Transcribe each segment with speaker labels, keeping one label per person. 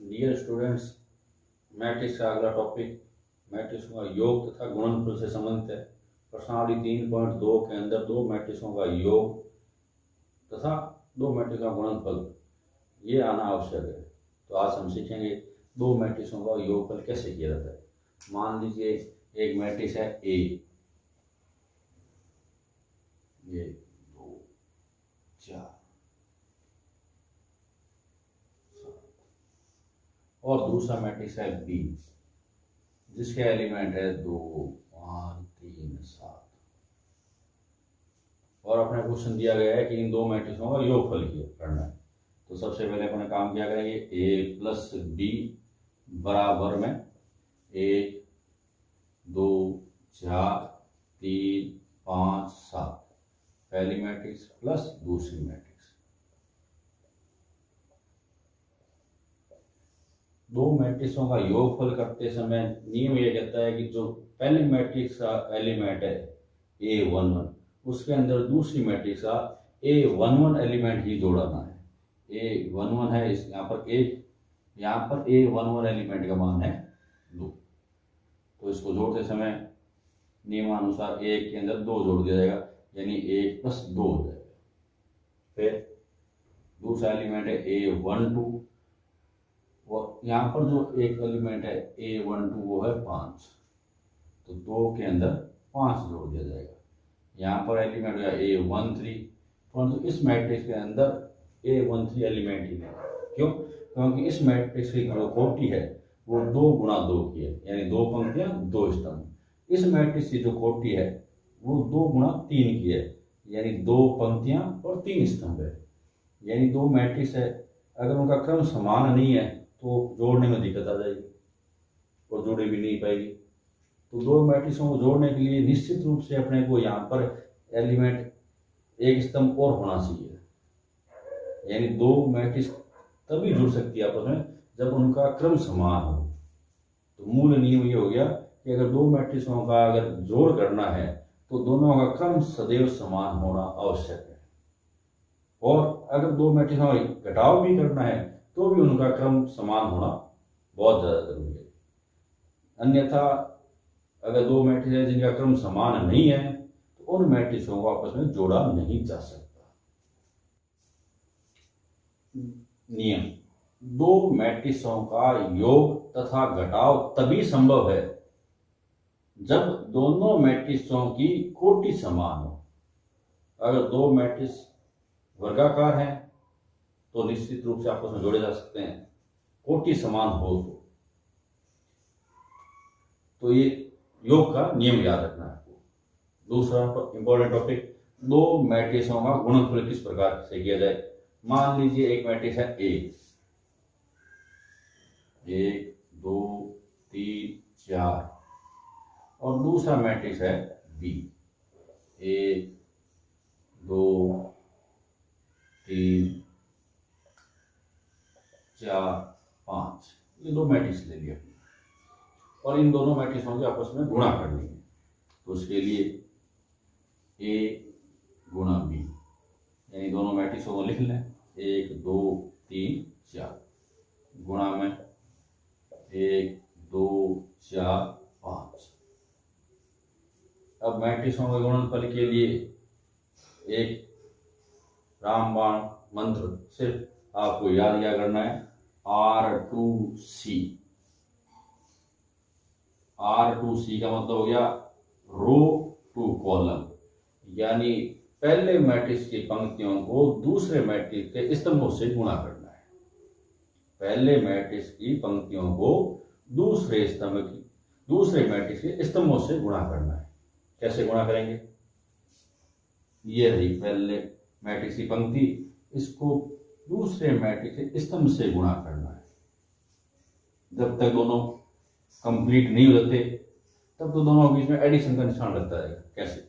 Speaker 1: Dear students, matrix का अगला topic मैट्रिक्सों का योग तथा गुणनफल से संबंधित है। प्रश्नावली 3.2 के अंदर दो मैट्रिक्सों का योग तथा दो मैट्रिक्स का गुणनफल ये आना आवश्यक है। तो आज हम सीखेंगे दो मैट्रिक्सों का योगफल कैसे किया जाता है। मान लीजिए एक मैट्रिक्स है ए, ये 2 4 और दूसरा मैट्रिक्स है बी जिसके एलिमेंट है 2 5 3 7 और अपने क्वेश्चन दिया गया है कि इन दो मैट्रिक्सों का योगफल करना है। तो सबसे पहले अपने काम क्या करेंगे, ए प्लस बी बराबर में 1 2 4 3 5 7 पहली मैट्रिक्स प्लस दूसरी मैट्रिक्स। दो मैट्रिक्सों का योगफल करते समय नियम ये कहता है कि जो पहली मैट्रिक्स का एलिमेंट है A11 उसके अंदर दूसरी मैट्रिक्स का A11 एलिमेंट ही जोड़ना है। A11 है इस यहाँ पर A11 एलिमेंट का मान है 2। तो इसको जोड़ते समय नियमानुसार एक के अंदर 2 जोड़ दिया जाएगा, यानी 1 + 2 हो जाएगा। फिर दूसरा एलिमेंट है A12, यहाँ पर जो एक एलिमेंट है A12 वो है 5, तो 2 के अंदर 5 जोड़ दिया जाएगा। यहाँ पर एलिमेंट है A13, परंतु इस मैट्रिक्स के अंदर A13 एलिमेंट ही नहीं। क्यों? क्योंकि इस मैट्रिक्स की जो कोटि है वो 2 × 2 की है, यानी 2 पंक्तियां 2 स्तंभ। इस मैट्रिक्स की जो कोटि है वो 2 × 3 की है, यानी 2 पंक्तियां और 3 स्तंभ है। यानी दो मैट्रिक्स है, अगर उनका क्रम समान नहीं है तो जोड़ने में दिक्कत आ जाएगी और जोड़ी भी नहीं पाएगी। तो दो मैट्रिक्सों को जोड़ने के लिए निश्चित रूप से अपने को यहाँ पर एलिमेंट एक स्तंभ और होना चाहिए, यानी दो मैट्रिक्स तभी जुड़ सकती है आपस में जब उनका क्रम समान हो। तो मूल नियम ये हो गया कि अगर दो मैट्रिक्सों का अगर जोड़ करना है तो दोनों का क्रम सदैव समान होना आवश्यक है, और अगर दो मैट्रिक्सों का घटाव भी करना है तो भी उनका क्रम समान होना बहुत ज़्यादा जरूरी है। अन्यथा अगर दो मैट्रिक्स है जिनका क्रम समान नहीं है तो उन मैट्रिक्सों को आपस में जोड़ा नहीं जा सकता। नियम: दो मैट्रिक्सों का योग तथा घटाव तभी संभव है जब दोनों मैट्रिक्सों की कोटि समान हो। अगर दो मैट्रिक्स वर्गाकार हैं तो निश्चित रूप से आपस में जोड़े जा सकते हैं, कोटि समान हो तो ये योग का नियम याद रखना है आपको। दूसरा इंपॉर्टेंट टॉपिक, दो मैट्रिक्सों का गुणनफल किस प्रकार से किया जाए। मान लीजिए एक मैट्रिक्स है ए, 1 2 3 4 और दूसरा मैट्रिक्स है बी, 1 2 3 4 5। ये दो मैट्रिक्स ले लिया और इन दोनों मैट्रिक्सों के आपस में गुणा करनी है। तो उसके लिए A × B, यानी दोनों मैट्रिक्सों को लिख लें, 1 2 3 4 गुणा में 1 2 4 5। अब मैट्रिक्सों के गुणनफल के लिए एक रामबाण मंत्र सिर्फ आपको याद क्या करना है, R2C। R2C का मतलब हो गया रो टू कॉलम, यानी पहले मैट्रिक्स की पंक्तियों को दूसरे मैट्रिक्स के स्तंभों से गुणा करना है। पहले मैट्रिक्स की पंक्तियों को दूसरे मैट्रिक्स के स्तंभों से गुणा करना है। कैसे गुणा करेंगे? ये रही पहले मैट्रिक्स की पंक्ति, इसको दूसरे मैट्रिक्स के स्तंभ से गुणा करना है। जब तक दोनों कंप्लीट नहीं हो जाते तब तो दोनों के बीच में एडिशन का निशान लगता रहेगा। कैसे?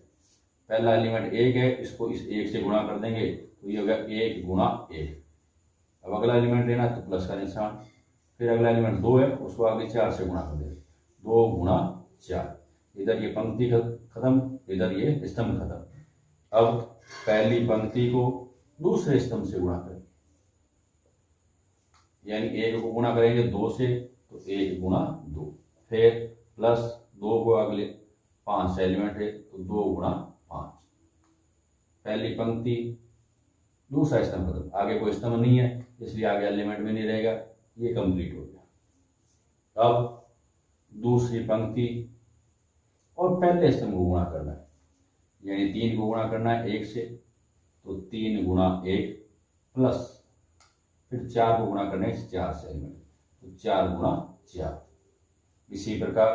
Speaker 1: पहला एलिमेंट 1 है, इसको इस 1 से गुणा कर देंगे तो ये होगा 1 × 1। अब अगला एलिमेंट लेना तो प्लस का निशान, फिर अगला एलिमेंट 2 है, उसको आगे 4 से गुणा कर देंगे, 2 × 4। इधर ये पंक्ति खत्म, इधर ये स्तंभ खत्म। अब पहली पंक्ति को दूसरे स्तंभ से गुणा करें, यानी 1 को गुणा करेंगे 2 से तो 1 गुणा 2, फिर प्लस 2 को अगले 5 एलिमेंट है तो 2 गुणा 5, पहली पंक्ति, दूसरा स्तंभ खत्म, आगे कोई स्तंभ नहीं है इसलिए आगे एलिमेंट में नहीं रहेगा, ये कंप्लीट हो गया। अब दूसरी पंक्ति और पहले स्तंभ को गुणा करना है, यानी 3 को गुणा करना है 1 से तो 3 गुणा 1 प्लस फिर 4 को गुणा करना है 4 से एलिमेंट तो 4 गुणा 4। इसी प्रकार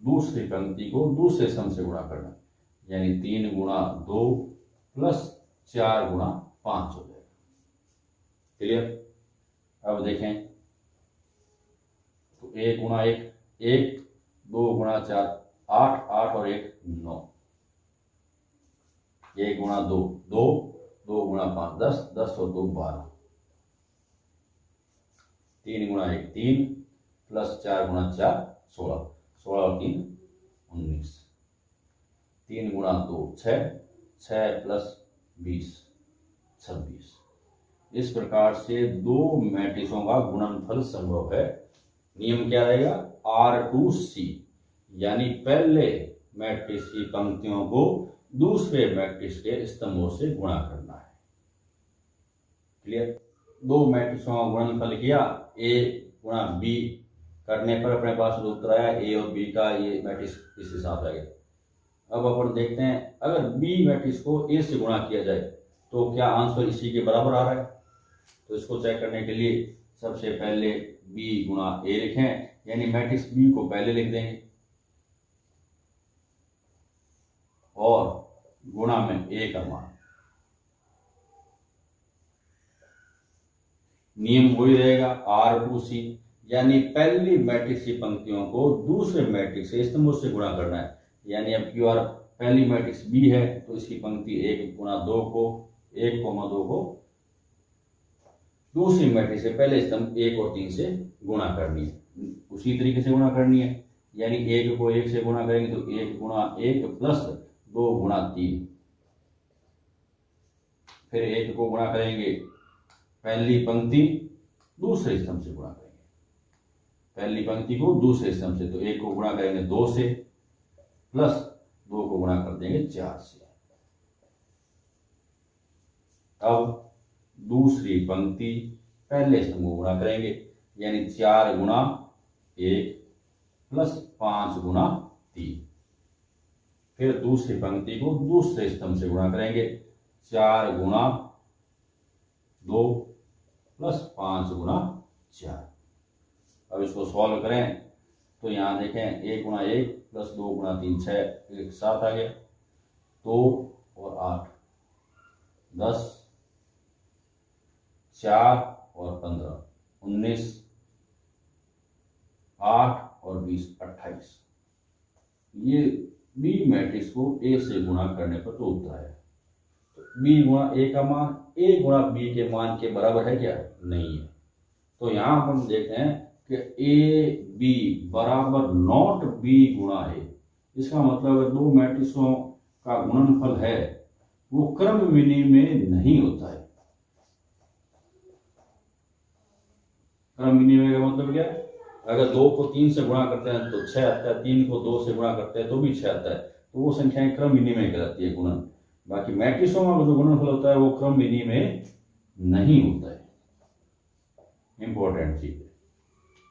Speaker 1: दूसरी पंक्ति को दूसरे स्तंभ से गुणा करना है, यानी 3 गुणा 2 प्लस 4 गुणा 5 हो जाएगा। क्लियर? अब देखें तो 1 गुणा 1 1, 2 गुणा 4 8, 8 और 1 9, 1 गुणा 2 2, 2 गुणा 5 10, 10 और 2 12, 3 गुणा 1 3 प्लस 4 गुणा 4 16, 16 और 3 19, 3 गुणा 2 6, 6 प्लस 20 26। इस प्रकार से दो मैट्रिक्सों का गुणनफल संभव है। नियम क्या रहेगा? R2C, यानी पहले मैट्रिक्स की पंक्तियों को दूसरे मैट्रिक्स के स्तंभों से गुणा करना है। क्लियर? दो मैट्रिक्सों का गुणनफल किया, A गुणा B करने पर अपने पास जो उत्तर आया A और B का, ये मैट्रिक्स इस हिसाब से आ गया। अब अपन देखते हैं अगर B मैट्रिक्स को A से गुणा किया जाए तो क्या आंसर इसी के बराबर आ रहा है? तो इसको चेक करने के लिए सबसे पहले B गुणा A लिखें, यानी मैट्रिक्स B को पहले लिख देंगे और गुणा में A का मान। नियम वही रहेगा R2C, यानी पहली मैट्रिक्स की पंक्तियों को दूसरे मैट्रिक्स के स्तंभों से गुणा करना है। यानी अब क्यू आर पहली मैट्रिक्स B है तो इसकी पंक्ति 1 गुणा 2 को 1, 2 को दूसरी मैट्रिक्स से पहले स्तंभ 1 और 3 से गुणा करनी है। उसी तरीके से गुणा करनी है, यानी 1 को 1 से गुणा करेंगे तो 1 गुणा 1 प्लस 2 गुणा 3, फिर 1 को गुणा करेंगे पहली पंक्ति दूसरे स्तंभ से गुणा करेंगे, पहली पंक्ति को दूसरे स्तंभ से, तो 1 को गुणा करेंगे 2 से प्लस 2 को गुणा कर देंगे 4 से। अब दूसरी पंक्ति पहले स्तंभ को गुणा करेंगे, यानी 4 गुणा 1 प्लस 5 गुणा 3, फिर दूसरी पंक्ति को दूसरे स्तंभ से गुणा करेंगे, 4 गुणा 2 प्लस 5 गुणा 4। अब इसको सॉल्व करें तो यहाँ देखें 1 गुणा 1 प्लस 2 गुणा 3 6, एक साथ आ गया, 2 और 8 10, 4 और 15 19, 8 और 20 28। ये B मैट्रिक्स को A से गुणा करने पर तो उत्तर आया। तो B गुणा A का मान A गुणा B के मान के बराबर है क्या? नहीं है। तो यहां हम देखते हैं कि A B बराबर नॉट B गुणा A। इसका मतलब अगर दो मैट्रिक्सों का गुणनफल है वो क्रम विनिमय नहीं होता है। क्रम विनिमय का मतलब क्या है? अगर 2 को 3 से गुणा करते हैं तो 6 आता है, 3 को 2 से गुणा करते हैं तो भी 6 आता है, तो वो संख्याएं क्रम विनिमय कहलाती है गुणन। बाकी मैट्रिक्सों का जो गुणनफल होता है वो क्रम विनिमय नहीं होता है। इंपॉर्टेंट चीज है।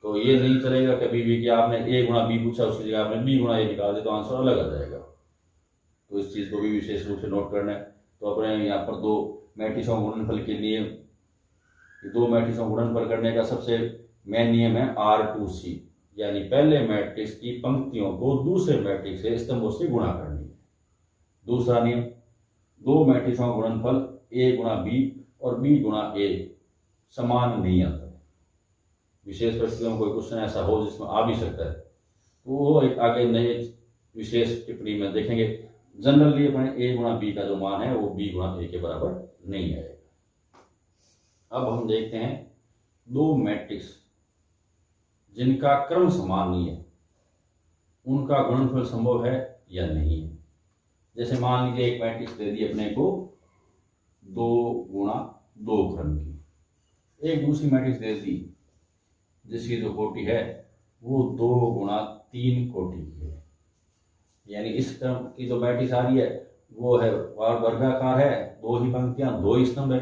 Speaker 1: तो ये नहीं चलेगा कभी भी कि आपने A गुणा B पूछा उसकी जगह आपने B गुणा A निकाल दिया तो आंसर अलग आ जाएगा। तो इस चीज को भी विशेष रूप से नोट करना है। तो अपने यहाँ पर दो मैट्रिक्सों गुणनफल के लिए, दो मैट्रिक्सों गुणनफल करने का सबसे मेन नियम है R2C, यानी पहले मैट्रिक्स की पंक्तियों को दूसरे मैट्रिक्स से स्तंभों से गुणा करनी है। दूसरा नियम, दो मैट्रिक्सों का गुणनफल A गुणा B और B गुणा A समान नहीं आता है। विशेष परिस्थितियों में कोई क्वेश्चन ऐसा हो जिसमें आ भी सकता है तो वो एक आगे नए विशेष टिप्पणी में देखेंगे। जनरली अपने A गुणा B का जो मान है वो B गुणा A के बराबर नहीं आएगा। अब हम देखते हैं दो मैट्रिक्स जिनका क्रम समान नहीं है उनका गुणनफल संभव है या नहीं है। जैसे मान लीजिए एक मैट्रिक्स दे दी अपने को 2 गुणा 2 क्रम की, एक दूसरी मैट्रिक्स दे दी जिसकी जो कोटि है वो 2 गुणा 3 कोटि की है। यानी इस टर्म की जो मैट्रिक्स आ रही है वो है वर्गाकार है, 2 ही पंक्तियां 2 ही स्तंभ है।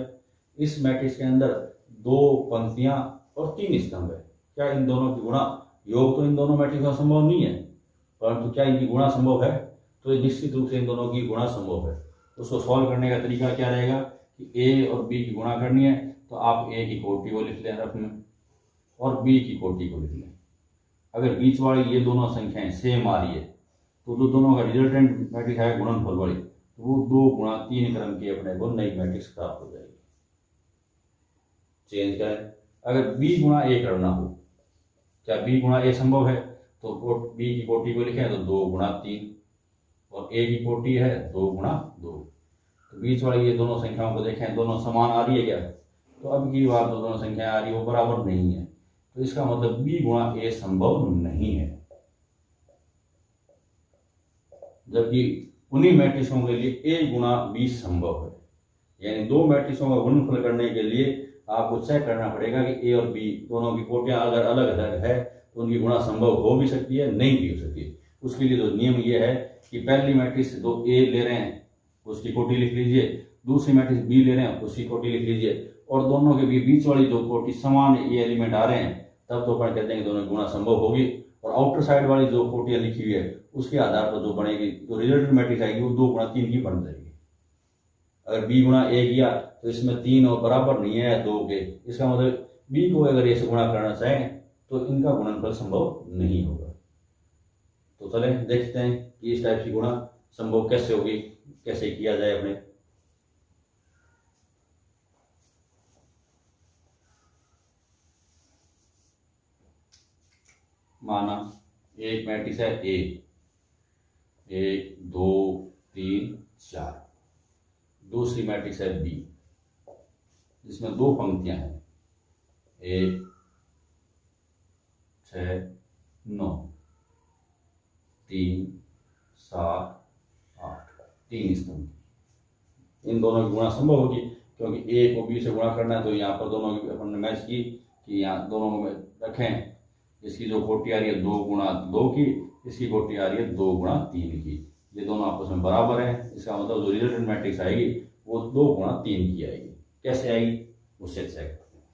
Speaker 1: इस मैट्रिक्स के अंदर 2 पंक्तियां और 3 स्तंभ है। क्या इन दोनों की गुणा योग तो इन दोनों मैट्रिक्स का संभव नहीं है, परंतु क्या इनकी गुणा संभव है? तो निश्चित रूप से इन दोनों की गुणा संभव है। उसको सॉल्व करने का तरीका क्या रहेगा कि ए और बी की गुणा करनी है, तो आप ए की कोटि को लिख लें रफ में और बी की कोटि को लिख लें। अगर बीच वाली ये दोनों संख्याएं सेम आ रही है तो जो दोनों का रिजल्टेंट मैट्रिक्स है गुणनफल वाली, तो वो 2 गुणा 3 क्रम की अपने को नई मैट्रिक्स प्राप्त हो जाएगी। चेंज करें, अगर बी गुणा ए करना हो, क्या बी गुणा ए संभव है? तो बी की कोटि को लिखें तो 2 गुणा 3 और ए की कोटि है 2 गुणा 2। तो बीच वाली ये दोनों संख्याओं को देखें, दोनों समान आ रही है क्या? तो अब की बार जो दोनों संख्याएं आ रही है वो बराबर नहीं है, तो इसका मतलब बी गुणा ए संभव नहीं है। जबकि उन्हीं मैट्रिक्सों के लिए ए गुणा बी संभव है। यानी 2 मैट्रिक्सों का गुणनफल करने के लिए आपको चेक करना पड़ेगा कि ए और बी दोनों की कोटियां अगर अलग अलग है तो उनकी गुणा संभव हो भी सकती है, नहीं भी हो सकती है। उसके लिए जो नियम ये है कि पहली मैट्रिक्स जो ए ले रहे हैं उसकी कोटि लिख लीजिए, दूसरी मैट्रिक्स बी ले रहे हैं उसकी कोटि लिख लीजिए, और दोनों के बीच वाली जो कोटि समान ये एलिमेंट आ रहे हैं तब तो अपन कहते हैं कि दोनों की गुणा संभव होगी। और आउटर साइड वाली जो कोटियां लिखी हुई है उसके आधार पर जो बनेगी, जो रिजल्टेंट मैट्रिक्स आएगी वो 2 गुणा 3 की बन जाएगी। अगर बी गुणा ए किया तो इसमें 3 और बराबर नहीं है 2 के, इसका मतलब बी को अगर ए से गुणा करना चाहें तो इनका गुणनफल संभव नहीं होगा। तो चले देखते हैं कि इस टाइप की गुणा संभव कैसे होगी, कैसे किया जाए अपने। माना एक मैट्रिक्स है ए, 1 2 3 4। दूसरी मैट्रिक्स है बी जिसमें 2 पंक्तियां हैं, 1 6 9 3 7 8, 3 स्तंभ। इन दोनों की गुणा संभव होगी क्योंकि ए को बी से गुणा करना है, तो यहाँ पर दोनों की अपन ने मैच की कि यहाँ दोनों में रखें। इसकी जो कोटि आ रही है 2 गुणा 2 की, इसकी कोटि आ रही है 2 गुणा 3 की। ये दोनों आपस में बराबर है, इसका मतलब जो रिजल्टेंट मैट्रिक्स आएगी वो 2 गुणा 3 की आएगी। कैसे आएगी उससे चेक करते हैं।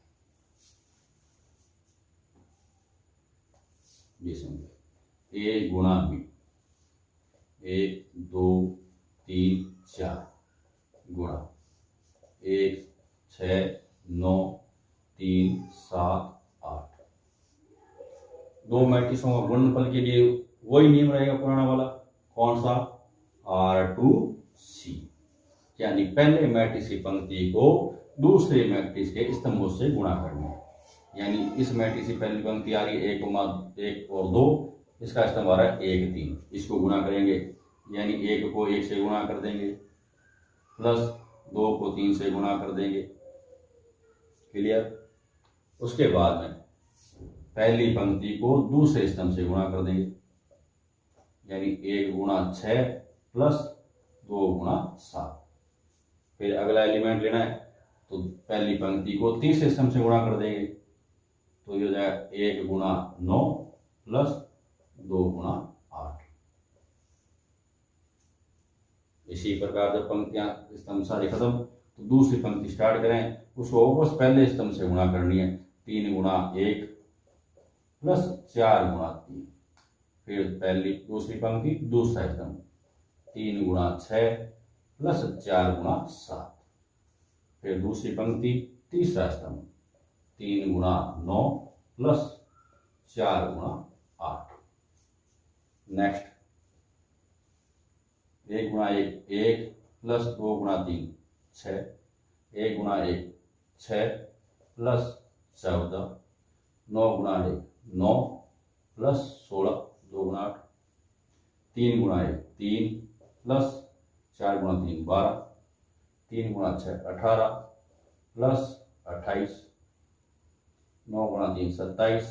Speaker 1: ये समझे, ए गुणा बी, 1 2 3 4 गुणा 1 6 9 3 7 8। 2 मैट्रिक्सों का गुणनफल के लिए वही नियम रहेगा पुराना वाला, कौन सा? R2C। यानी पहले मैट्रिक्स की पंक्ति को दूसरे मैट्रिक्स के स्तंभों से गुणा करना है। यानी इस मैट्रिक्स की पहली पंक्ति आ रही है 1 और 2, इसका स्तंभ आ रहा है 1 3, इसको गुणा करेंगे यानी 1 को 1 से गुणा कर देंगे प्लस 2 को 3 से गुणा कर देंगे। क्लियर? उसके बाद में पहली पंक्ति को दूसरे स्तंभ से गुणा कर देंगे यानी 1 गुणा 6 प्लस 2 गुणा 7। फिर अगला एलिमेंट लेना है तो पहली पंक्ति को तीसरे स्तंभ से गुणा कर देंगे, तो ये हो जाएगा 1 गुणा 9 प्लस 2 गुणा 8। इसी प्रकार जब पंक्तियां स्तंभ सारे खत्म तो दूसरी पंक्ति स्टार्ट करें, उसको वापस पहले स्तंभ से गुणा करनी है। 3 गुणा 1 प्लस 4 गुणा 3। फिर पहली दूसरी पंक्ति दूसरा स्तंभ 3 गुणा 6 प्लस 4 गुणा 7। फिर दूसरी पंक्ति तीसरा स्तंभ 3 गुणा 9 प्लस 4 गुणा 8। नेक्स्ट 1 गुणा 1 1 प्लस 2 गुणा 3 6। 1 गुणा 1 6 प्लस 14। 9 गुणा 1 9 प्लस 16 2 गुणा 8। 3 गुणा 1 3 प्लस 4 गुणा 3 12। 3 गुणा 6 18 प्लस 28। 9 गुणा 3 27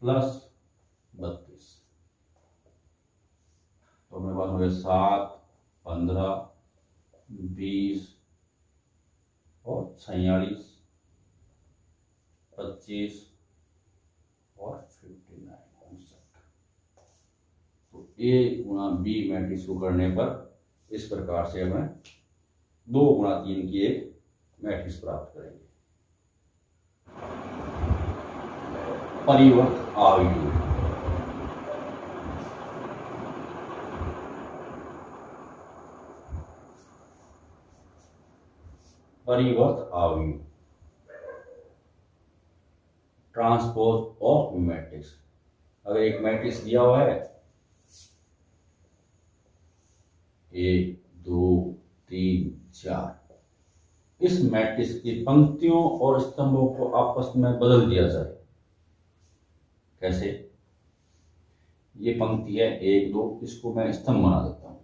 Speaker 1: प्लस 32। तो मेरे पास हो गए 7 15 20 और 46 25 और 59। तो A गुणा B मैट्रिक्स को करने पर इस प्रकार से हमें 2 गुणा 3 की एक मैट्रिक्स प्राप्त करेंगे। परिवर्त आव्यूह, परिवर्त आव्यूह, ट्रांसपोज ऑफ मैट्रिक्स। अगर एक मैट्रिक्स दिया हुआ है 1 2 3 4, इस मैट्रिक्स की पंक्तियों और स्तंभों को आपस में बदल दिया जाए। कैसे? ये पंक्ति है 1 2, इसको मैं स्तंभ बना देता हूँ।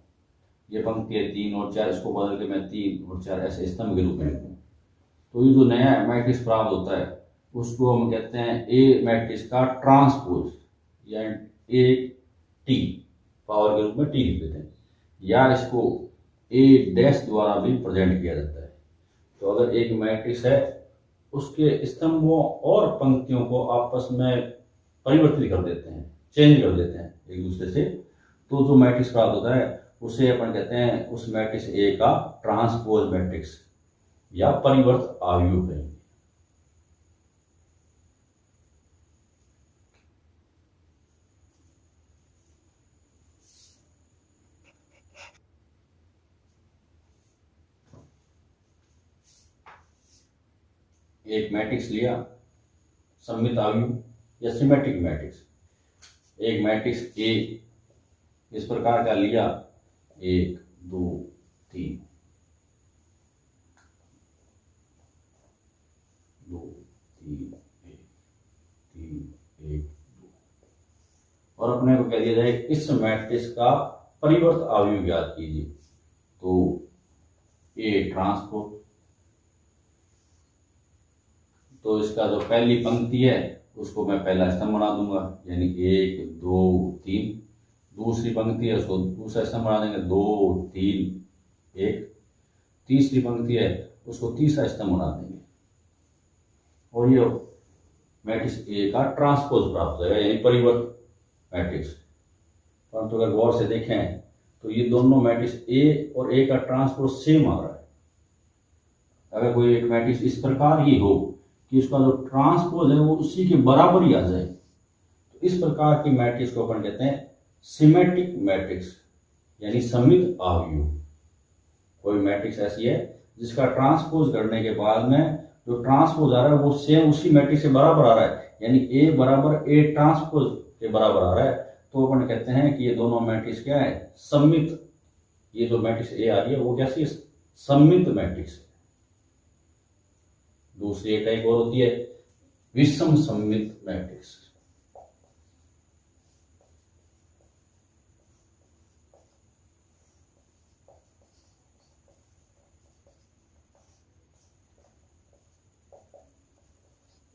Speaker 1: ये पंक्ति है 3 और 4, इसको बदल के मैं 3 और 4 ऐसे स्तंभ के रूप में लिखूँ। तो ये जो नया मैट्रिक्स प्राप्त होता है उसको हम कहते हैं ए मैट्रिक्स का ट्रांसपोज, या ए टी पावर के रूप में टी लिख देते हैं, या इसको ए डैश द्वारा भी प्रेजेंट किया जाता है। तो अगर एक मैट्रिक्स है उसके स्तंभों और पंक्तियों को आपस में परिवर्तित कर देते हैं, चेंज कर देते हैं एक दूसरे से, तो जो मैट्रिक्स प्राप्त होता है उसे अपन कहते हैं उस मैट्रिक्स ए का ट्रांसपोज मैट्रिक्स या परिवर्त आव्यूह है। एक मैट्रिक्स लिया सममित आव्यूह या सिमेट्रिक मैट्रिक्स, एक मैट्रिक्स ए इस प्रकार का लिया 1 2 3 2 3 1 3 1 2, और अपने को कह दिया जाए इस मैट्रिक्स का परिवर्त आव्यूह ज्ञात कीजिए। तो ए ट्रांसपोज, तो इसका जो पहली पंक्ति है उसको मैं पहला स्तंभ बना दूंगा, यानी 1 2 3। दूसरी पंक्ति है उसको दूसरा स्तंभ बना देंगे 2 3 1। तीसरी पंक्ति है उसको तीसरा स्तंभ बना देंगे, और ये मैट्रिक्स ए का ट्रांसपोज प्राप्त होगा, यानी परिवर्त मैट्रिक्स। परंतु अगर गौर से देखें तो ये दोनों मैट्रिक्स ए और ए का ट्रांसपोज सेम आ रहा है। अगर कोई एक मैट्रिक्स इस प्रकार ही हो कि उसका जो ट्रांसपोज है वो उसी के बराबर ही आ जाए, तो इस प्रकार की मैट्रिक्स को अपन कहते हैं सिमेट्रिक मैट्रिक्स, यानी सममित आव्यूह। कोई मैट्रिक्स ऐसी है जिसका ट्रांसपोज करने के बाद में जो ट्रांसपोज आ रहा है वो सेम उसी मैट्रिक्स से बराबर आ रहा है, यानी ए बराबर ए ट्रांसपोज के बराबर आ रहा है, तो अपन कहते हैं कि ये दोनों मैट्रिक्स क्या है, सममित। ये जो मैट्रिक्स ए आ रही है वो कैसी है, सममित मैट्रिक्स। दूसरी एक टाइप और होती है विषम सममित मैट्रिक्स।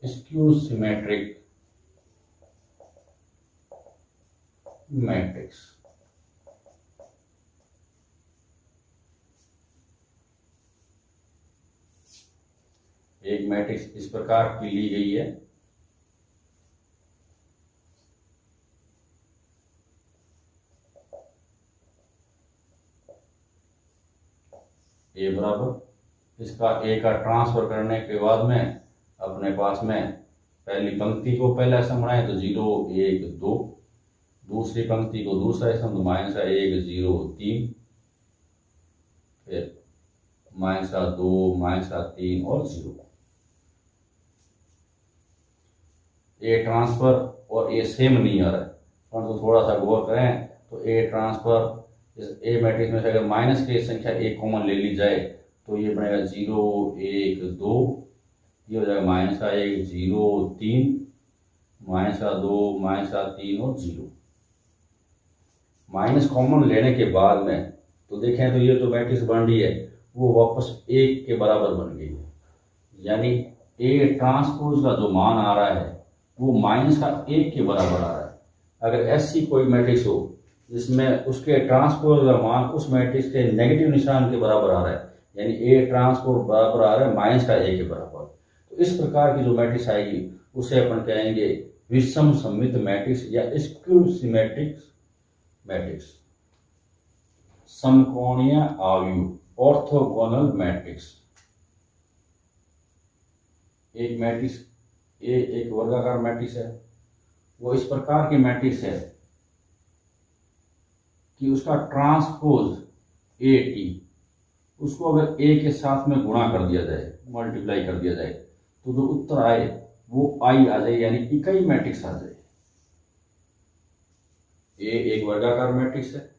Speaker 1: Skew symmetric matrix. एक मैट्रिक्स इस प्रकार की ली गई है, ए बराबर, इसका ए का ट्रांसफर करने के बाद में अपने पास में पहली पंक्ति को पहला स्तंभ बनाए तो 0 1 2, दूसरी पंक्ति को दूसरा स्तंभ तो -1 0 3, फिर -2 -3 और 0। ए ट्रांसफर और ए सेम नहीं आ रहा है, परंतु थोड़ा सा गौर करें तो ए ट्रांसफर इस ए मैट्रिक्स में से अगर माइनस की संख्या एक कॉमन ले ली जाए तो ये बनेगा 0 1 2, ये हो जाएगा -1 0 3, -2 -3 और 0। माइनस कॉमन लेने के बाद में तो देखें तो ये जो मैट्रिक्स बन रही है वो वापस 1 के बराबर बन गई है, यानी ए ट्रांसपोज का जो मान आ रहा है वो -1 के बराबर आ रहा है। अगर ऐसी कोई मैट्रिक्स हो जिसमें उसके ट्रांसपोज का मान उस मैट्रिक्स के नेगेटिव निशान के बराबर आ रहा है, यानी ए ट्रांसपोज बराबर आ रहा है -1 के बराबर, तो इस प्रकार की जो मैट्रिक्स आएगी उसे अपन कहेंगे विषम सममित मैट्रिक्स या स्क्यू सिमेट्रिक मैट्रिक्स, समकोणीय आव्यूह ऑर्थोगोनल मैट्रिक्स। एक मैट्रिक्स ए एक वर्गाकार मैट्रिक्स है, वो इस प्रकार की मैट्रिक्स है कि उसका ट्रांसपोज ए टी, उसको अगर ए के साथ में गुणा कर दिया जाए, मल्टीप्लाई कर दिया जाए, तो जो उत्तर आए वो आई आ जाए, यानी इकाई मैट्रिक्स आ जाए। ए एक वर्गाकार मैट्रिक्स है,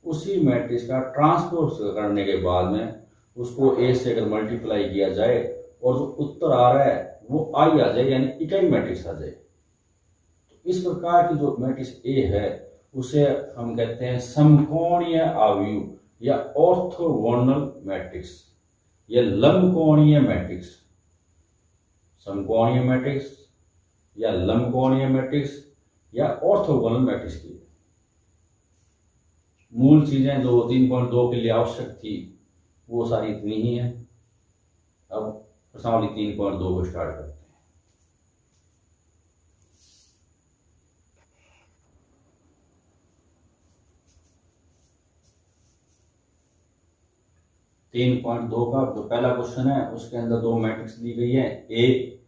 Speaker 1: उसी मैट्रिक्स का ट्रांसपोज करने के बाद में उसको ए से अगर मल्टीप्लाई किया जाए और जो उत्तर आ रहा है वो आई आ जाए, यानी इकाई मैट्रिक्स आ जाए। तो इस प्रकार की जो मैट्रिक्स ए है उसे हम कहते हैं समकोणीय आव्यूह या ऑर्थोगोनल मैट्रिक्स या लंबकोणीय मैट्रिक्स। समकोणीय मैट्रिक्स या लंबकोणीय मैट्रिक्स या ऑर्थोगोनल मैट्रिक्स की मूल चीजें जो 3.2 के लिए आवश्यक थी वो सारी इतनी ही है। अब प्रश्नावली 3.2 को स्टार्ट करते हैं। 3.2 का जो पहला क्वेश्चन है उसके अंदर दो मैट्रिक्स दी गई है, ए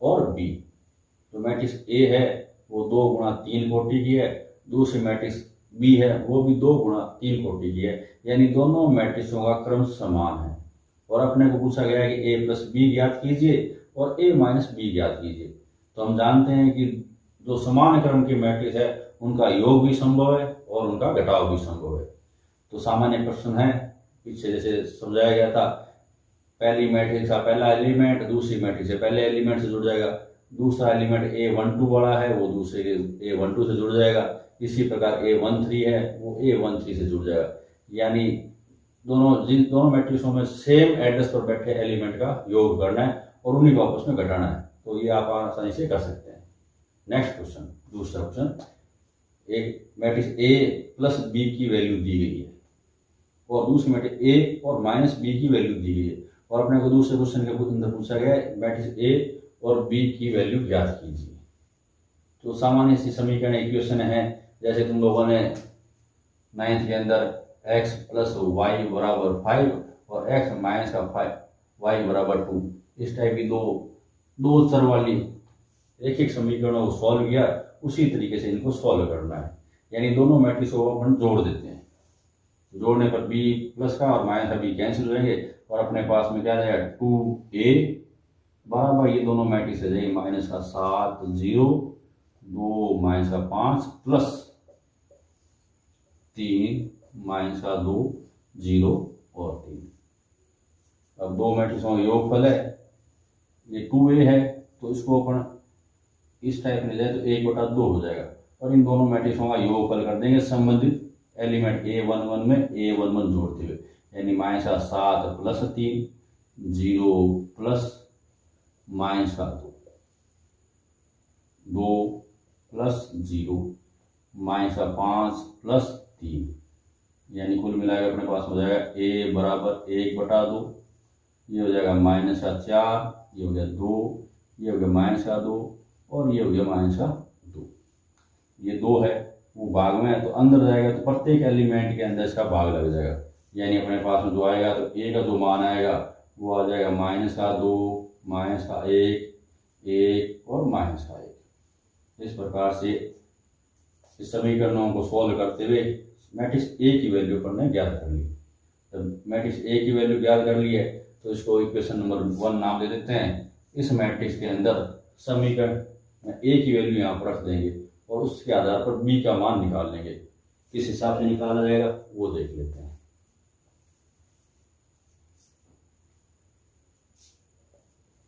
Speaker 1: और बी। जो मैट्रिक्स ए है वो 2 गुणा 3 कोटि की है, दूसरी मैट्रिक्स बी है वो भी 2 गुणा 3 कोटि की है, यानी दोनों मैट्रिक्सों का क्रम समान है। और अपने को पूछा गया है कि ए प्लस बी ज्ञात कीजिए और ए माइनस बी ज्ञात कीजिए। तो हम जानते हैं कि जो समान क्रम की मैट्रिक्स है उनका योग भी संभव है और उनका घटाव भी संभव है। तो सामान्य प्रश्न है, पीछे जैसे समझाया गया था, पहली मैट्रिक्स का पहला एलिमेंट दूसरी मैट्रिक्स से पहले एलिमेंट से जुड़ जाएगा, दूसरा एलिमेंट A12 वाला है वो दूसरे के A12 से जुड़ जाएगा, इसी प्रकार A13 है वो A13 से जुड़ जाएगा। यानी दोनों मैट्रिक्सों में सेम एड्रेस पर बैठे एलिमेंट का योग करना है और उन्हीं को आपस में घटाना है। तो ये आप आसानी से कर सकते हैं। नेक्स्ट क्वेश्चन, दूसरा क्वेश्चन, एक मैट्रिक्स A प्लस बी की वैल्यू दी गई है और दूसरी मैट्रिक्स A और माइनस बी की वैल्यू दी गई है, और अपने को दूसरे क्वेश्चन के अंदर पूछा गया है मैट्रिक्स A और B की वैल्यू ज्ञात कीजिए। तो सामान्य सी समीकरण इक्वेशन है, जैसे तुम लोगों ने 9th के अंदर x प्लस वाई बराबर 5 और x माइनस का 5 y बराबर 2, इस टाइप की दो चर वाली एक समीकरणों को सॉल्व किया, उसी तरीके से इनको सॉल्व करना है। यानी दोनों मैट्रिक्स को अपन जोड़ देते हैं, जोड़ने पर b प्लस का और माइनस का b कैंसिल हो जाएंगे और अपने पास में क्या आ जाएगा 2a बराबर ये दोनों मैट्रिक्स आ जाएगी माइनस का 7 0 2 माइनस का 5 प्लस 3 माइनस का 2 0 और 3। अब दो मैट्रिक्सों का योगफल है, ये 2a है तो इसको अपन इस टाइप में ले जाए तो 1/2 हो जाएगा, और इन दोनों मैट्रिक्सों का योगफल कर देंगे संबंधित एलिमेंट A11 में A11 जोड़ते हुए, यानी माइनस का 7 प्लस 3 0 प्लस माइनस का 2 प्लस 0 माइनस का 5 प्लस 3, यानी कुल मिलाकर अपने पास हो जाएगा A बराबर 1/2, ये हो जाएगा माइनस का 4, ये हो गया 2, ये हो गया माइनस का 2 और ये हो गया माइनस का 2। ये 2 है वो भाग में है तो अंदर जाएगा तो प्रत्येक एलिमेंट के अंदर इसका भाग लग जाएगा, यानी अपने पास में जो आएगा तो A का जो मान आएगा वो आ जाएगा माइनस का 2 माइनस का 1 और माइनस का 1। इस प्रकार से इस समीकरणों को सॉल्व करते हुए मैट्रिक्स A की वैल्यू पर ने ज्ञात कर ली। जब मैट्रिक्स A की वैल्यू ज्ञात कर ली है तो इसको इक्वेशन नंबर 1 नाम दे देते हैं। इस मैट्रिक्स के अंदर समीकरण A की वैल्यू यहाँ पर रख देंगे और उसके आधार पर B का मान निकाल लेंगे। किस हिसाब से निकाला जाएगा वो देख लेते हैं।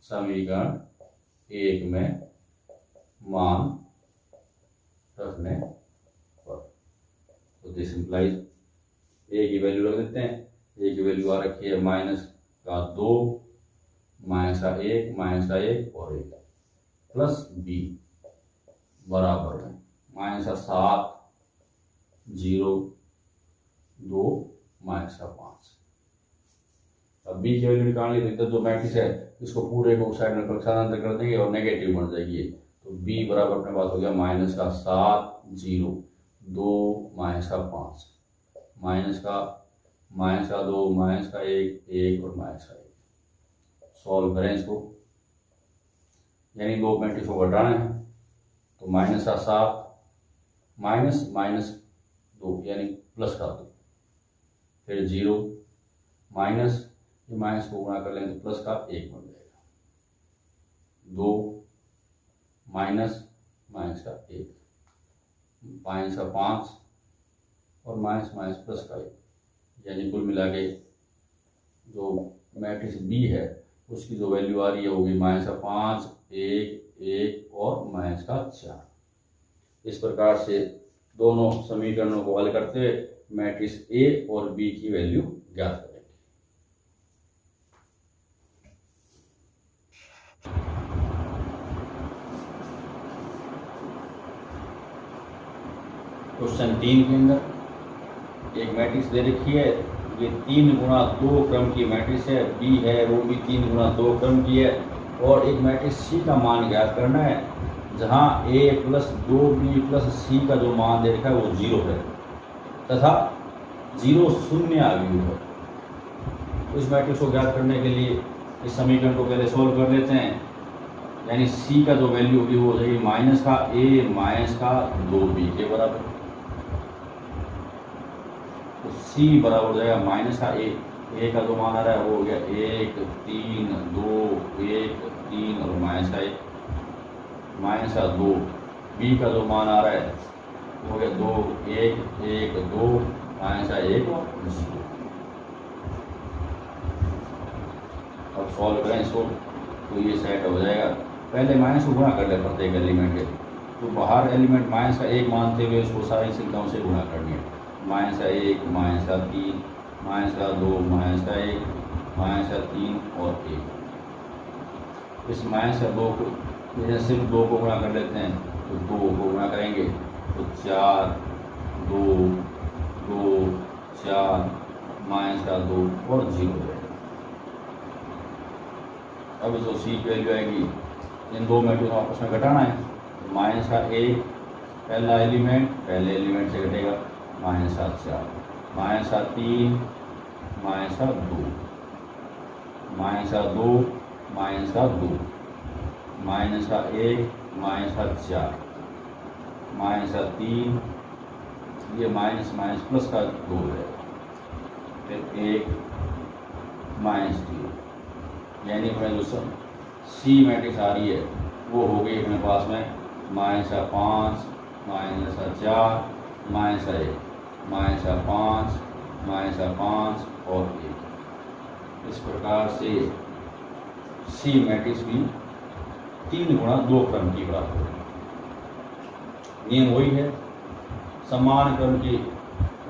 Speaker 1: समीकरण 1 में मान रखने पर तो दिस इंप्लाइज A की वैल्यू रख देते हैं। A की वैल्यू आ रखी है माइनस का 2 माइनस का 1 माइनस का 1 और 1 प्लस B बराबर है माइनस का 7 0 2 माइनस का 5। अब B की वैल्यू निकालनी तो इधर जो मैट्रिक्स है इसको पूरे को साइड में स्थानांतर कर देंगे और नेगेटिव बन जाएगी, तो तो बी बराबर अपने पास हो गया माइनस का 7 0 2 माइनस का 5 माइनस का 2 माइनस का 1 1 और माइनस का 1। सॉल्व करें इसको, यानी दो मैट्रिक्स को घटाना है तो माइनस का 7 माइनस माइनस 2 यानी प्लस का 2, फिर 0 माइनस, ये माइनस को गुणा कर लेंगे तो प्लस का 1 बन जाएगा, 2 माइनस माइनस का 1 माइनस का 5 और माइनस माइनस प्लस का 1, यानी कुल मिला के जो मैट्रिक्स बी है उसकी जो वैल्यू आ रही है वो भी माइनस का 5 1 1 और माइनस का 4। इस प्रकार से दोनों समीकरणों को हल करते हुए मैट्रिक्स ए और बी की वैल्यू ज्ञात करेंगे। क्वेश्चन 3 के अंदर एक मैट्रिक्स दे रखी है, ये 3 गुणा 2 क्रम की मैट्रिक्स है, बी है वो भी 3 गुणा 2 क्रम की है, और एक मैट्रिक्स सी का मान ज्ञात करना है जहां ए प्लस 2b प्लस सी का जो मान दे रखा है वो 0 है तथा 0 शून्य आव्यूह है। तो इस मैट्रिक्स को ज्ञात करने के लिए इस समीकरण को पहले सोल्व कर लेते हैं, यानी सी का जो वैल्यू होगी वो हो जाएगी माइनस का ए माइनस का 2b के बराबर। तो सी बराबर हो जाएगा माइनस का ए का जो मान आ रहा है वो हो गया 1 3 2 1 3 और माइनस का 1 माइनस का 2, बी का जो मान आ रहा है वो हो गया 2 1 1 2 माइनस का 1 और 0। अब सॉल्व करें इसको तो ये सेट हो जाएगा। पहले माइनस को गुणा कर ले प्रत्येक एलिमेंट के, तो बाहर एलिमेंट माइनस का 1 मानते हुए उसको सारी संख्याओं से गुणा करनी है। माइनस का 1 माइनस का 3 माइनस का 2 माइनस का 1 माइनस का 3 और 1। इस माइनस का 2 को जैसे सिर्फ 2 को गुणा कर लेते हैं तो 2 को गुणा करेंगे तो 4 2 2 4 माइनस का 2 और 0 है। अब जो सी की वैल्यू आएगी इन दो मैट्रिक्स को आपस में घटाना है, तो माइनस का 1 पहला एलिमेंट पहले एलिमेंट से घटेगा माइनस का 4 माइनस का 3 माइनस का 2 माइनस का 2 माइनस का 2 माइनस का 1 माइनस का 4 माइनस का 3, ये माइनस माइनस प्लस का 2 है, फिर 1 माइनस 3, यानी अपने जो सी मैट्रिक्स आ रही है वो हो गई अपने पास में माइनस का 5 माइनस का 4 माइनस का 1 माइनस का 5 माइनस का 5 और 1। इस प्रकार से सी मैट्रिक्स भी 3 गुणा 2 क्रम की बराबर है। नियम वही है, समान क्रम की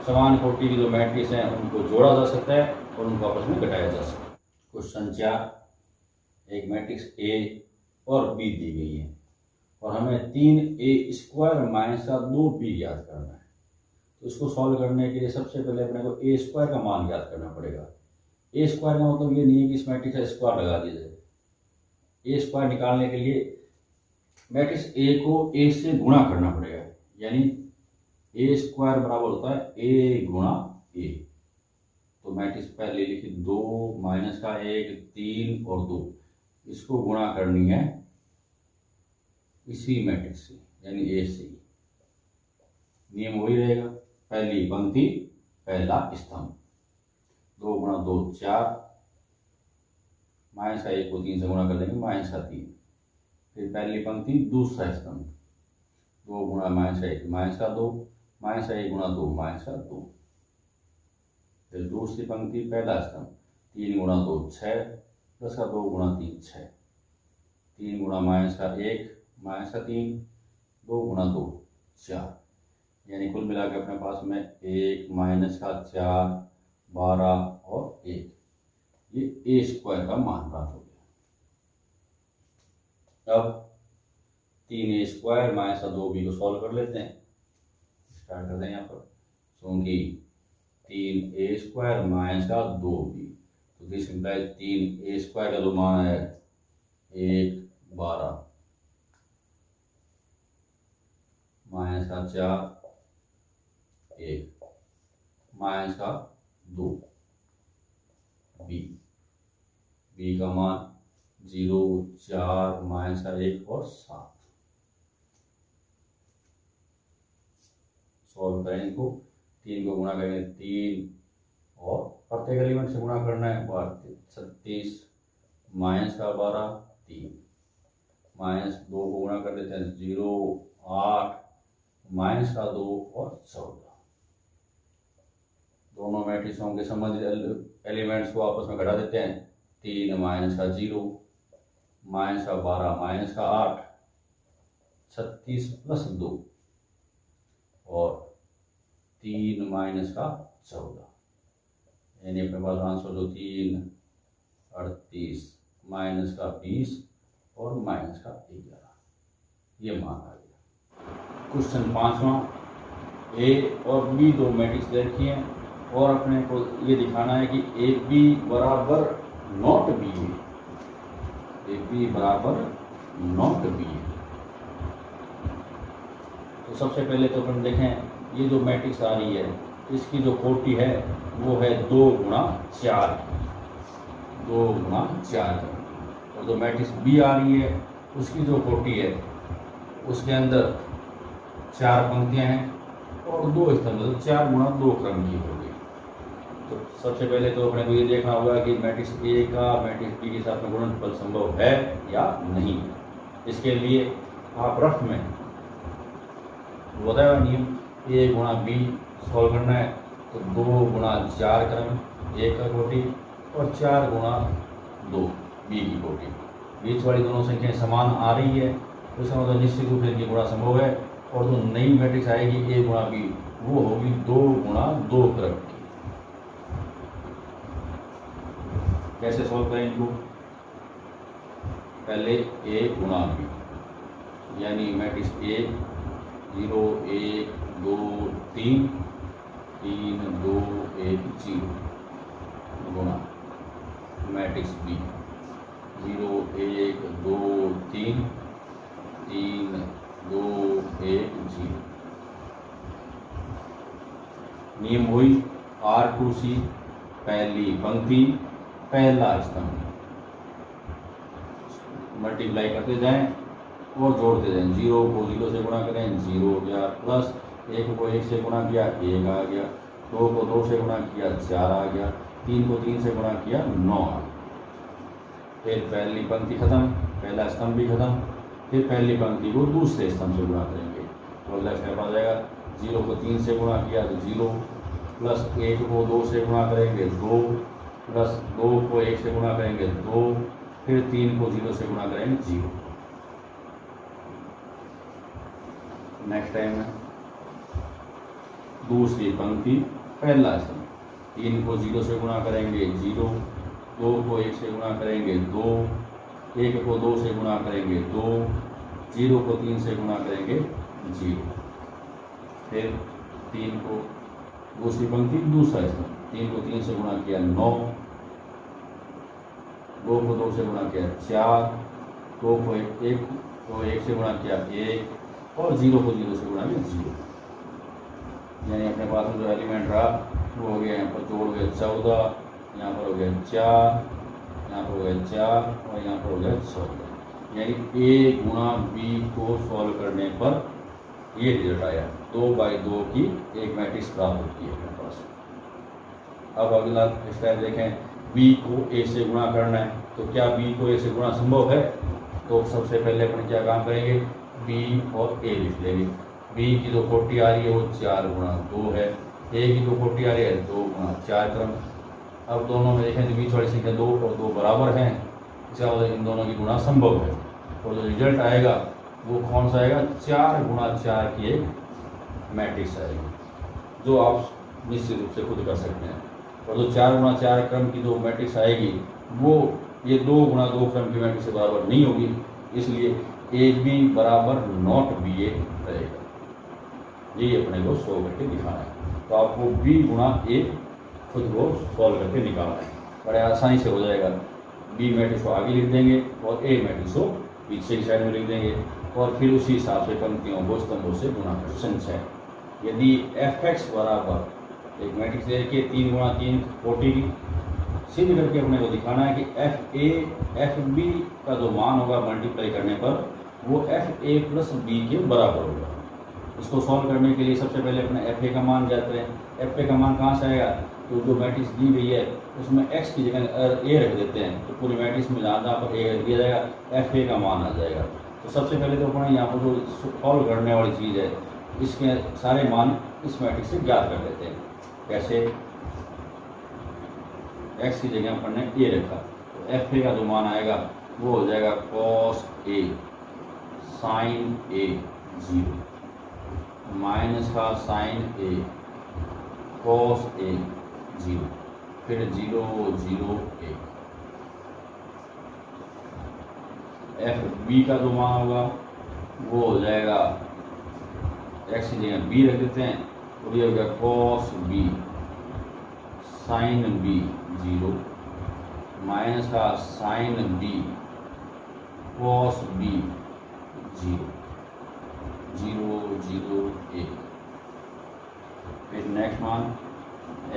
Speaker 1: समान कोटि की जो मैट्रिक्स हैं उनको जोड़ा जा सकता है और उनको आपस में घटाया जा सकता है। क्वेश्चन 4, एक मैट्रिक्स ए और बी दी गई है और हमें 3a² माइनस का 2b ज्ञात करना है। तो इसको सॉल्व करने के लिए सबसे पहले अपने को a² का मान ज्ञात करना पड़ेगा। a² का मतलब ये नहीं है कि इस मैट्रिक्स का स्क्वायर लगा दीजिए। a² निकालने के लिए मैट्रिक्स a को a से गुणा करना पड़ेगा, यानी a² बराबर होता है a गुणा a। तो मैट्रिक्स पहले लिखी 2 माइनस का 1 3 और 2, इसको गुणा करनी है इसी मैट्रिक्स से यानी ए से। नियम वही रहेगा, पहली पंक्ति पहला स्तंभ, 2 गुणा 2 4 माइनस का 1 को 3 से गुणा कर देंगे माइनस का 3, फिर पहली पंक्ति दूसरा स्तंभ 2 गुणा माइनस का 1 माइनस का 2 माइनस का 1 गुणा 2 माइनस का 2, फिर दूसरी पंक्ति पहला स्तंभ 3 गुणा 2 6 प्लस का 2 गुणा 3 6, 3 गुणा माइनस का 1 माइनस का 3 2 गुणा 2 4, यानी कुल मिला के अपने पास में 1 माइनस का 4 12 और 1, ये a² का मान प्राप्त हो गया। अब 3a² माइनस का 2b को सॉल्व कर लेते हैं। स्टार्ट करते हैं यहाँ पर, क्योंकि 3a² माइनस का 2b, तो दिस इंप्लाइज 3a² का जो मान है 1 12 4 1 माइनस का 2 बी, बी का मान 0 4 माइनस का 1 और 7। सॉल्व करें इनको, 3 को गुणा करेंगे 3 और प्रत्येक एलिमेंट से गुणा करना है 36 माइनस का 12 3 माइनस 2 को गुणा कर देते हैं 0 8 माइनस का 2 और 14। दोनों मैट्रिक्सों के संबंधित एलिमेंट्स को आपस में घटा देते हैं। 3 माइनस का 0 माइनस का 12 माइनस का 8 36 प्लस 2 और 3 माइनस का 14, यानी अपने पास आंसर जो 3 38 माइनस का 20 और माइनस का 11, ये मान आ गया। क्वेश्चन 5वां, ए और बी दो मैट्रिक्स दे रखी हैं और अपने को ये दिखाना है कि ए बी बराबर नॉट बी है, ए बी बराबर नॉट बी है। तो सबसे पहले तो अपन देखें ये जो मैट्रिक्स आ रही है इसकी जो कोटि है वो है 2 गुणा 4, 2 गुणा 4। और जो मैट्रिक्स बी आ रही है उसकी जो कोटि है उसके अंदर 4 पंक्तियां हैं और 2 स्तंभ, 4 गुणा 2 क्रम की होगी। तो सबसे पहले तो अपने को ये देखना होगा कि मैट्रिक्स ए का मैट्रिक्स बी के साथ में गुणनफल संभव है या नहीं। इसके लिए आप रफ में बताया नियम ए गुणा बी सॉल्व करना है, तो 2 गुणा 4 क्रम ए का कोटि और 4 गुणा 2 बी की कोटि। बीच वाली दोनों संख्याएं समान आ रही है तो इसका मतलब निश्चित रूप से इनकी गुणा संभव है। और जो नई मैट्रिक्स आएगी ए गुणा बी वो होगी 2 गुणा 2 क्रम की। कैसे सॉल्व करें इनको? पहले ए गुणा बी यानी मैट्रिक्स ए 0 1 2 3 3 2 1 0 गुणा मैट्रिक्स बी 0 1 2 3 3 2 1 0। नियम हुई R2C, पहली पंक्ति पहला स्तंभ, मल्टीप्लाई करते जाएं और जोड़ते जाएं। 0 को 0 से गुणा करें 0 हो गया, प्लस 1 को 1 से गुणा किया 1 आ गया, 2 को 2 से गुणा किया 4 आ गया, 3 को 3 से गुणा किया 9 आ गया। फिर पहली पंक्ति खत्म, पहला स्तंभ भी खत्म, फिर पहली पंक्ति को दूसरे स्तंभ से गुणा करेंगे तो लेफ्ट हैंड आ जाएगा। 0 को 3 से गुणा किया तो 0, प्लस 1 को 2 से गुणा करेंगे 2, प्लस 2 को 1 से गुणा करेंगे 2, फिर 3 को 0 से गुणा करेंगे 0। नेक्स्ट टाइम है दूसरी पंक्ति पहला स्तंभ, 3 को 0 से गुणा करेंगे 0, 2 को 1 से गुणा करेंगे 2, 1 को 2 से गुणा करेंगे 2, 0 को 3 से गुणा करेंगे 0। फिर 3 को दूसरी पंक्ति दूसरा स्तंभ, 3 को 3 से गुणा किया 9, 2 को 2 से गुणा किया 4, 2 को 1 से गुणा किया 1 और 0 को 0 से गुणा किया 0। यानी अपने पास में जो एलिमेंट रहा वो हो गया, यहाँ पर जोड़ गया 14, यहाँ पर हो गया 4, यहाँ पर हो गया 4 और यहाँ पर हो गया 14। यानी ए गुणा बी को सॉल्व करने पर ये रिजल्ट आया, 2/2 की एक मैट्रिक्स प्राप्त होती है अपने पास। अब अगला स्टेप देखें, बी को ए से गुणा करना है तो क्या बी को ए से गुणा संभव है? तो सबसे पहले अपन क्या काम करेंगे, बी और ए लिख लेंगे। बी की जो कोटि आ रही है वो 4 गुणा 2 है, ए की जो कोटि आ रही है 2 गुणा 4 क्रम। अब दोनों में देखें तो बीच वाली संख्या 2 और 2 बराबर हैं, इसका मतलब इन दोनों की गुणा संभव है। तो जो रिजल्ट आएगा वो कौन सा आएगा, 4 गुणा 4 की एक मैट्रिक्स आएगी, जो आप निश्चित रूप से खुद कर सकते हैं। और जो 4 गुणा 4 क्रम की जो मैट्रिक्स आएगी वो ये 2 गुणा 2 क्रम की मैट्रिक्स से बराबर नहीं होगी, इसलिए ए बी बराबर नॉट बी ए रहेगा। ये अपने को सॉल्व करके दिखाना है। तो आपको बी गुणा ए खुद को सॉल्व करके निकालना है, बड़े आसानी से हो जाएगा। बी मैट्रिक्स को आगे लिख देंगे और ए मैट्रिक्स को पीछे की साइड में लिख देंगे और फिर उसी हिसाब से पंक्तियों को स्तंभों से गुणा कर। संचय यदि एफ एक्स बराबर एक मैट्रिक्स दे के 3 गुणा 3 40 सिद्ध करके अपने को दिखाना है कि एफ ए एफ बी का जो मान होगा मल्टीप्लाई करने पर वो एफ ए प्लस बी के बराबर होगा। इसको सॉल्व करने के लिए सबसे पहले अपने एफ ए का मान ज्ञात करें। एफ ए का मान कहाँ से आएगा, तो जो मैट्रिक्स दी गई है उसमें एक्स की जगह ए रख देते हैं तो पूरी मैट्रिक्स में जहाँ जहाँ पर ए रख दिया जाएगा एफ ए का मान आ जाएगा। तो सबसे पहले तो अपने यहाँ पर जो सॉल्व करने वाली चीज़ है इसके सारे मान इस मैट्रिक्स से ज्ञात कर लेते हैं। कैसे, एक्स की जगह अपन ने ए रखा तो एफ ए का जो मान आएगा वो हो जाएगा cos A sign A 0 minus का साइन ए कॉस ए 0 फिर 0 0 1। एफ बी का जो मान होगा वो हो जाएगा एक्स की जगह बी रख देते हैं तो ये हो गया cos B sine B 0 minus का साइन बी कॉस बी 0 0 0 1। फिर नेक्स्ट मान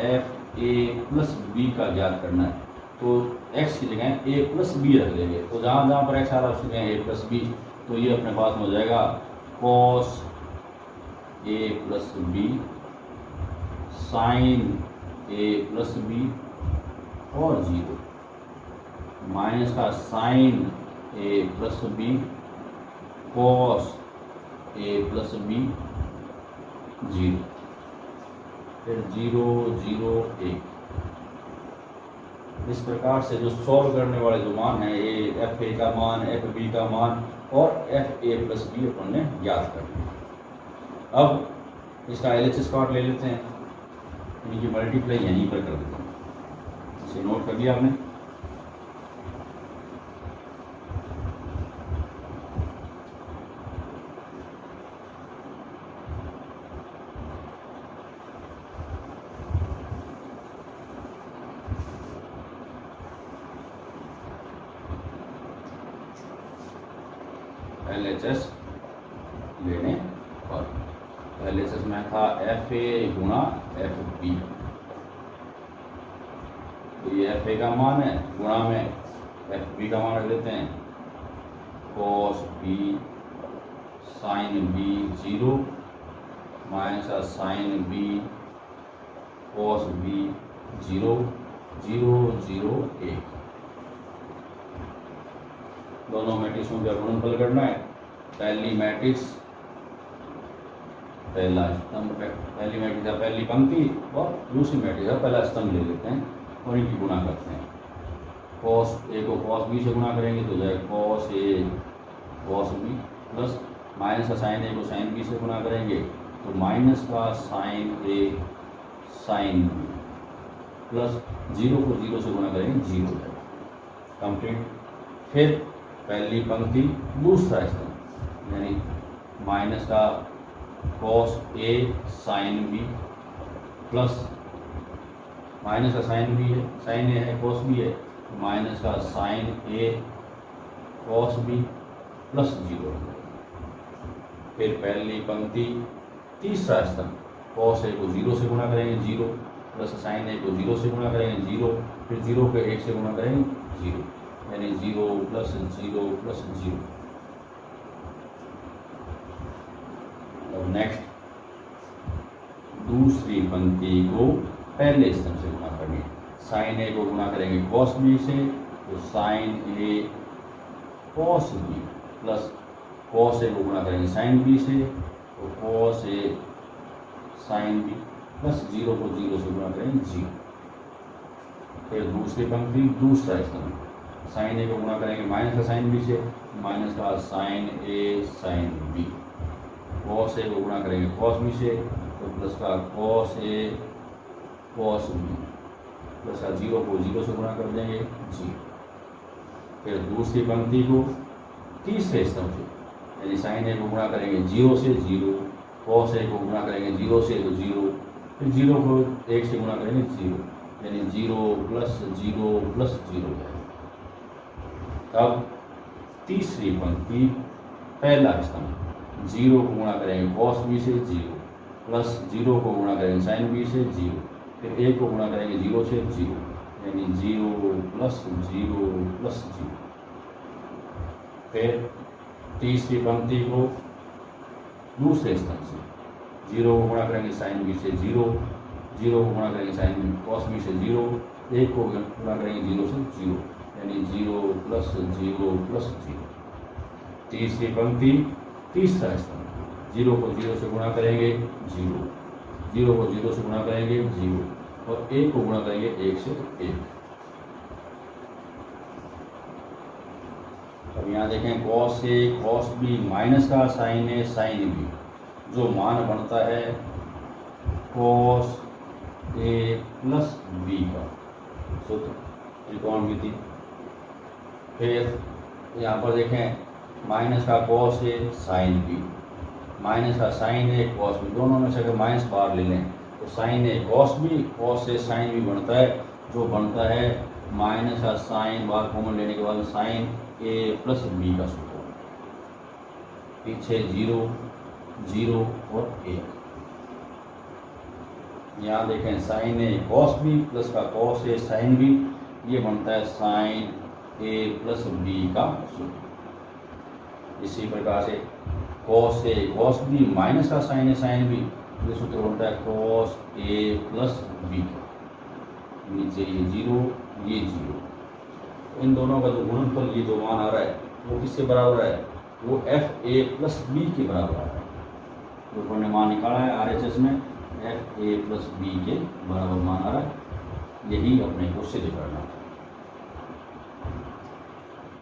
Speaker 1: एफ ए प्लस बी का ज्ञात करना है तो एक्स की जगह ए प्लस बी रख देंगे तो जहाँ जहाँ पर एक्स आ रहा है उसकी जगह ए प्लस बी तो ये अपने पास में हो जाएगा cos A plus B sign A plus B और 0 माइनस का sign A plus B cos A plus B 0 फिर 0 0 1। इस प्रकार से जो सॉल्व करने वाले जो मान है ए एफ ए का मान एफ बी का मान और एफ ए प्लस बी अपन ने ज्ञात करना है। अब इसका LHS पार्ट ले लेते हैं, इनकी मल्टीप्लाई यहीं पर कर देते हैं। इसे नोट कर लिया आपने। LHS लेने पर LHS में था एफ ए गुणा एफ बी तो ये एफ ए का मान है गुणा में एफ बी का मान रख देते हैं cos B sine B 0 minus का साइन बी कॉस बी 0 0 0 1। दोनों मैट्रिक्सों का गुणनफल करना है। पहली मैट्रिक्स पहला स्तंभ, पहली मैट्रिक्स का पहली पंक्ति और दूसरी मैट्रिक्स का पहला स्तंभ ले लेते हैं और इनकी गुणा करते हैं। कॉस ए को कॉस बी से गुणा करेंगे तो जाए cos A cos B plus minus का साइन ए को साइन बी से गुणा करेंगे तो माइनस का साइन ए साइन बी प्लस 0 को 0 से गुणा करेंगे 0 कंप्लीट। फिर पहली पंक्ति दूसरा स्तंभ यानी माइनस का cos A sine B plus minus का साइन बी है साइन ए है कॉस बी है माइनस का साइन ए कॉस बी प्लस 0। फिर पहली पंक्ति तीसरा स्तंभ कॉस ए को 0 से गुणा करेंगे 0 प्लस साइन ए को 0 से गुणा करेंगे 0 फिर 0 को 1 से गुणा करेंगे 0 यानी 0 प्लस 0 प्लस 0। और नेक्स्ट दूसरी पंक्ति को पहले स्तंभ से गुणा करेंगे। साइन ए को गुणा करेंगे कॉस बी से तो sign A cos B plus cos A को गुणा करेंगे साइन बी से तो cos A sine B plus 0 को 0 से गुणा करेंगे 0। फिर दूसरी पंक्ति दूसरा स्तंभ साइन ए को गुणा करेंगे माइनस का साइन बी से माइनस का sign A sign B cos A को गुणा करेंगे कॉस बी से तो प्लस का cos A cos B plus का 0 को 0 से गुणा कर देंगे 0। फिर दूसरी पंक्ति को तीसरे स्तंभ से यानी साइन ए को गुणा करेंगे 0 से 0 कॉस ए को गुणा करेंगे 0 से तो 0 फिर 0 को 1 से गुणा करेंगे 0 यानी 0 प्लस 0 प्लस 0 है। तब तीसरी पंक्ति पहला स्तंभ, 0 को गुणा करेंगे कॉस बी से 0, प्लस 0 को गुणा करेंगे साइन बी से 0, फिर 1 को गुणा करेंगे 0 से 0, यानी 0 प्लस 0 प्लस 0। फिर तीसरी पंक्ति को दूसरे स्तंभ से 0 को गुणा करेंगे साइन बी से 0, 0 को गुणा करेंगे साइन कॉस बी से 0, 1 को गुणा करेंगे 0 से 0, यानी 0 प्लस 0 प्लस 0। तीसरी पंक्ति तीसरा स्तंभ, 0 को 0 से गुणा करेंगे 0, 0 को 0 से गुणा करेंगे 0 और 1 को गुणा करेंगे 1 से 1। अब यहाँ देखें cos A cos B minus का साइन ए साइन बी, जो मान बनता है कॉस ए प्लस बी का सूत्र त्रिकोणमिति। फिर यहाँ पर देखें माइनस का cos A sine B, minus का साइन ए कॉस बी, दोनों में से अगर माइनस बाहर ले लें तो sign A cos B, cos A sine B बनता है, जो बनता है माइनस का साइन बाहर कॉमन लेने के बाद साइन ए प्लस बी का सूत्र। पीछे 0 0 और 1। यहाँ देखें साइन ए कॉस बी प्लस का कॉस ए साइन बी, ये बनता है साइन ए प्लस बी का सूत्र। इसी प्रकार से cos A cos B minus का साइन ए साइन बी, ये सूत्र बनता है कॉस ए प्लस बी का। नीचे ये 0 ये 0, इन दोनों का जो गुणनफल ये जो मान आ रहा है वो किसके बराबर है, वो एफ ए प्लस बी के बराबर आ रहा है। तो उन्होंने मान निकाला है RHS में एफ ए प्लस बी के बराबर मान आ रहा है। यही अपने को सिद्ध करना है।